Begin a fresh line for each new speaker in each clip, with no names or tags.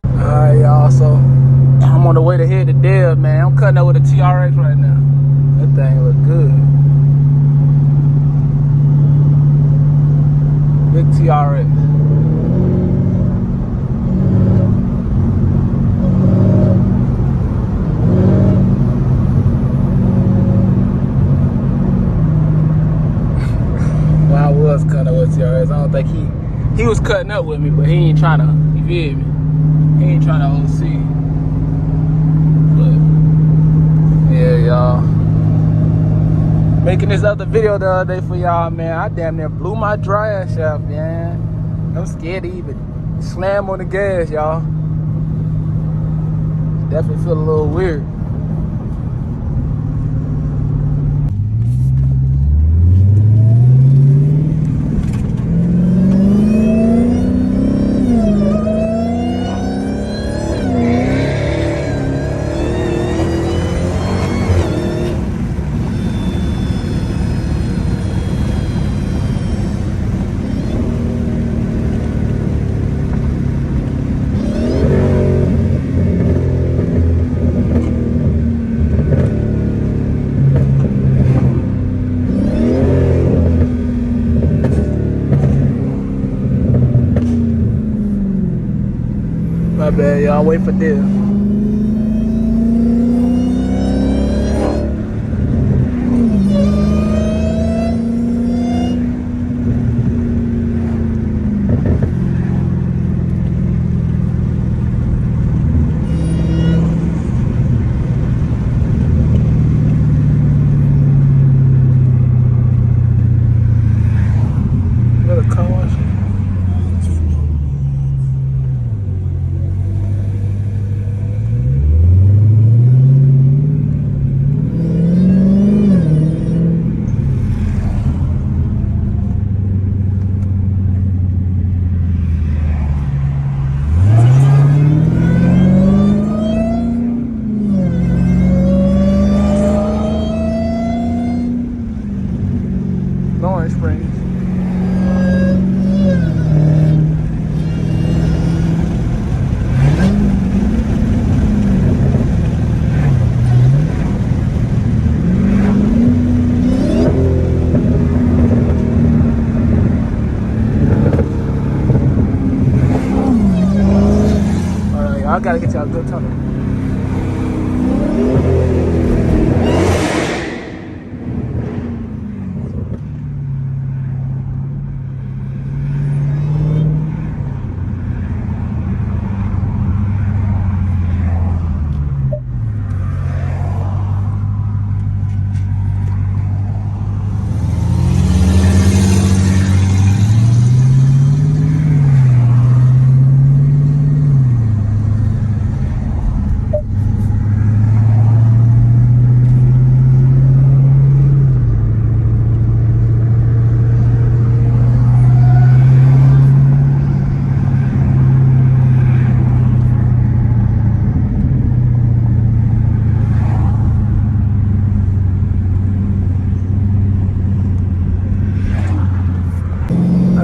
Alright, y'all, so I'm on the way to head to Dev, man. I'm cutting up with a TRX right now. That thing look good. Big TRX. Well, I was cutting up with TRX. I don't think he was cutting up with me, but he ain't trying to, you feel me? He ain't trying to OC. But yeah, y'all. Making this other video the other day for y'all, man. I damn near blew my dryer shaft, man. I'm scared to even slam on the gas, y'all. Definitely feel a little weird. My bad, y'all. Wait for this. Where the car wash? Orange Springs. Alright, I gotta get y'all a good tunnel.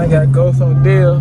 I got ghosts on deal.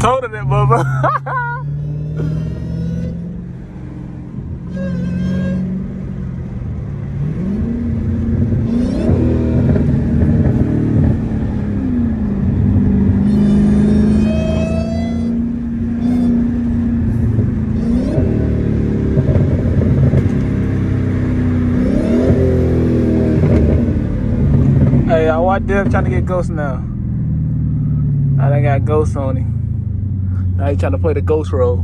Told her that, mama. Hey, I watch Dev trying to get ghost now. I done got ghost on him. Now he trying to play the ghost role.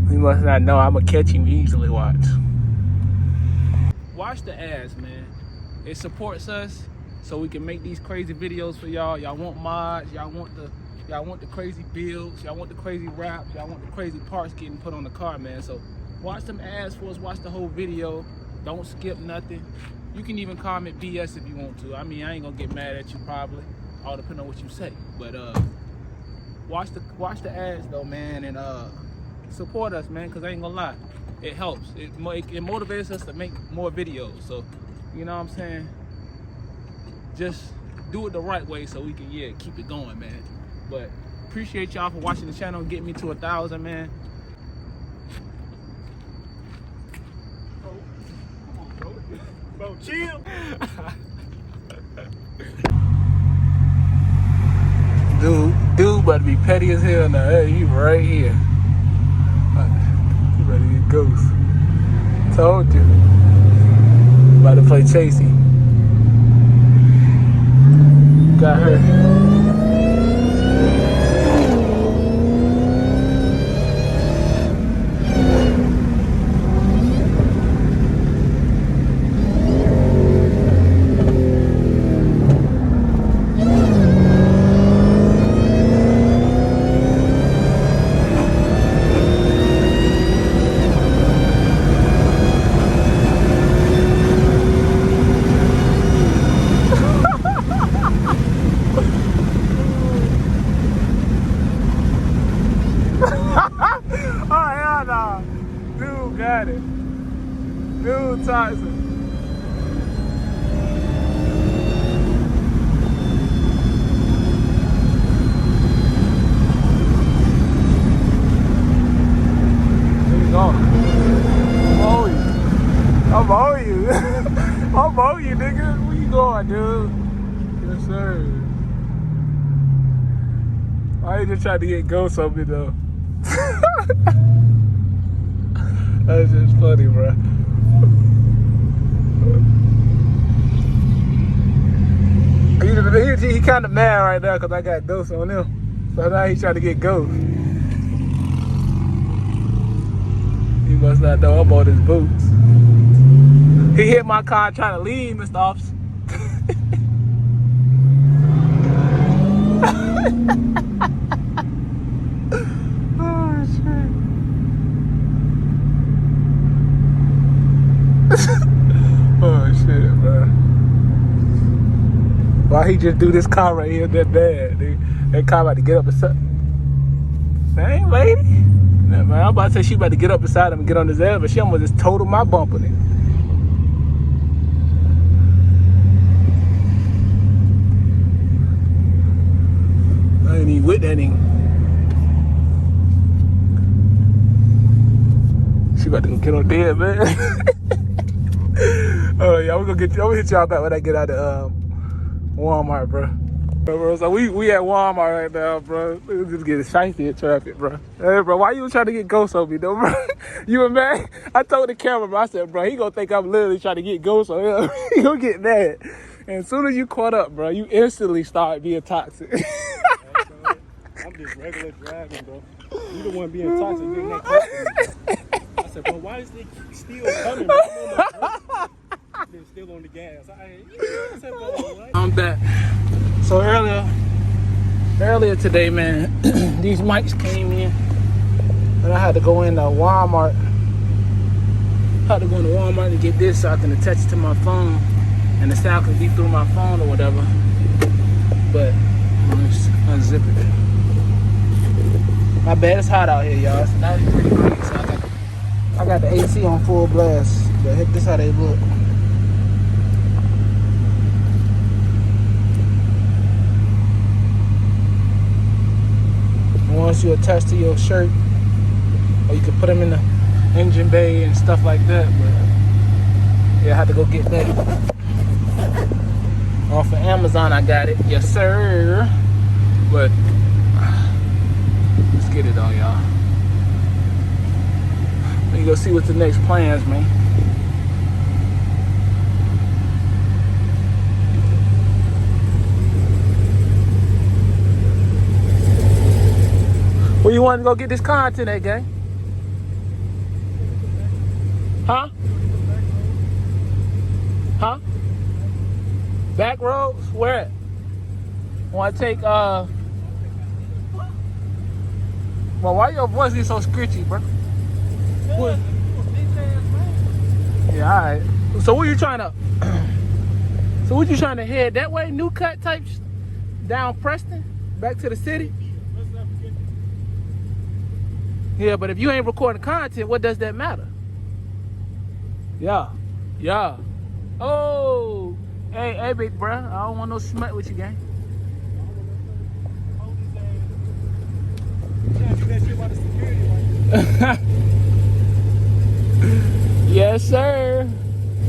He must not know I'ma catch him easily. Watch. Watch the ads, man. It supports us so we can make these crazy videos for y'all. Y'all want mods, y'all want the crazy builds, y'all want the crazy wraps, y'all want the crazy parts getting put on the car, man. So watch them ads for us, watch the whole video. Don't skip nothing. You can even comment BS if you want to. I mean, I ain't gonna get mad at you probably. All depending on what you say. But watch the ads though, man, and support us, man, because I ain't gonna lie. It helps. It motivates us to make more videos. So, you know what I'm saying? Just do it the right way so we can, keep it going, man. But appreciate y'all for watching the channel and getting me to 1,000, man.
Bro, chill.
Dude about to be petty as hell now. Hey, he right here. He ready to get ghost. Told you. About to play chasey. Got her. Dude got it. Dude toxic. Where you going? I'm on you. I'm on you, nigga. Where you going, dude? Yes, sir. I ain't just trying to get ghosts on me, though. That's just funny, bro. He kind of mad right now because I got ghosts on him. So now he's trying to get ghosts. He must not know I'm on his boots. He hit my car trying to leave, Mr. Officer. Oh, shit. Oh shit, bro. Why he just do this car right here that bad, dude? That car about to get up beside. Same lady? Nah, man, I'm about to say she about to get up beside him and get on his ass, but she almost just totaled my bumper, nigga. I ain't even with that nigga. She about to go get on dead, man. Oh yeah, I'm gonna hit y'all back when I get out of Walmart, bro. So we at Walmart right now, bro. Let's just get shiesty in traffic, bro. Hey, bro, why you trying to get ghosts on me, though, bro? You were mad? I told the camera, bro. I said, bro, he gonna think I'm literally trying to get ghosts on him. He gonna get mad. And as soon as you caught up, bro, you instantly start being toxic.
I'm just regular driving, bro. You the one being toxic. You getting that close to me. I said, bro, why is it still coming, bro? They're still on the gas. I said, bro, what?
I'm back. So earlier today, man, these mics came in, and I had to go into Walmart. I had to go into Walmart to get this so I can attach it to my phone, and the sound can be through my phone or whatever. But let's unzip it. My bad, it's hot out here, y'all. It's 93 degrees, so I got the AC on full blast. But this how they look. once you attach to your shirt, or you can put them in the engine bay and stuff like that. But yeah, I had to go get that off of Amazon. I got it, yes sir. But let's get it on, y'all. Let me go see what's the next plans, man. Where you want to go get this content at, gang? Huh? Huh? Back roads? Where at? Want to take, well, why your voice is so scritchy, bro? What? Yeah, alright. So what you trying to, so what you trying to head that way? New cut type, down Preston? Back to the city? Yeah, but if you ain't recording content, what does that matter? Yeah. Yeah. Oh. Hey, big bruh. I don't want no smut with you, gang. Yes, sir.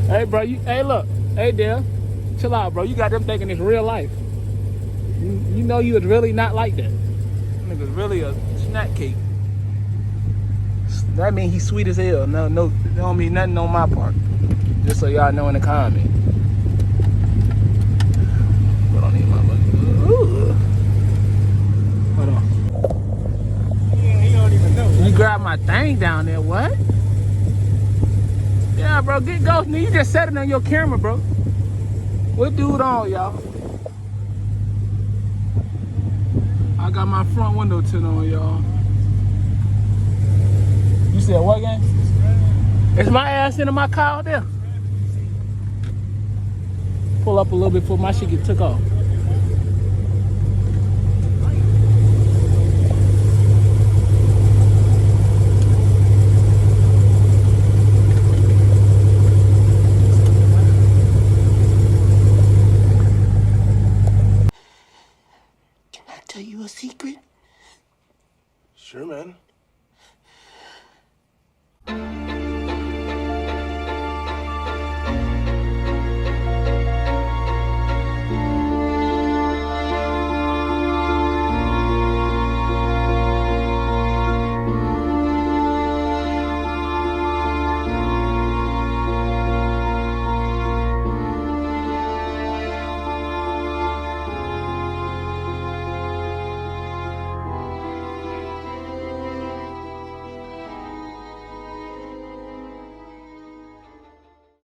Hey, bro. Hey, look. Hey, Dale. Chill out, bro. You got them thinking it's real life. You know you was really not like that. Nigga's really a snack cake. That mean he's sweet as hell. No, that don't mean nothing on my part. Just so y'all know in the comment. But I don't need my money. Ooh. Hold on.
He don't even know.
You grabbed my thing down there, what? Yeah, bro, get ghost. You just set it on your camera, bro. What dude on, y'all? I got my front window tint on, y'all. You said what, gang? It's my ass into my car out there. Pull up a little bit before my shit get took off.
Can I tell you a secret?
Sure, man.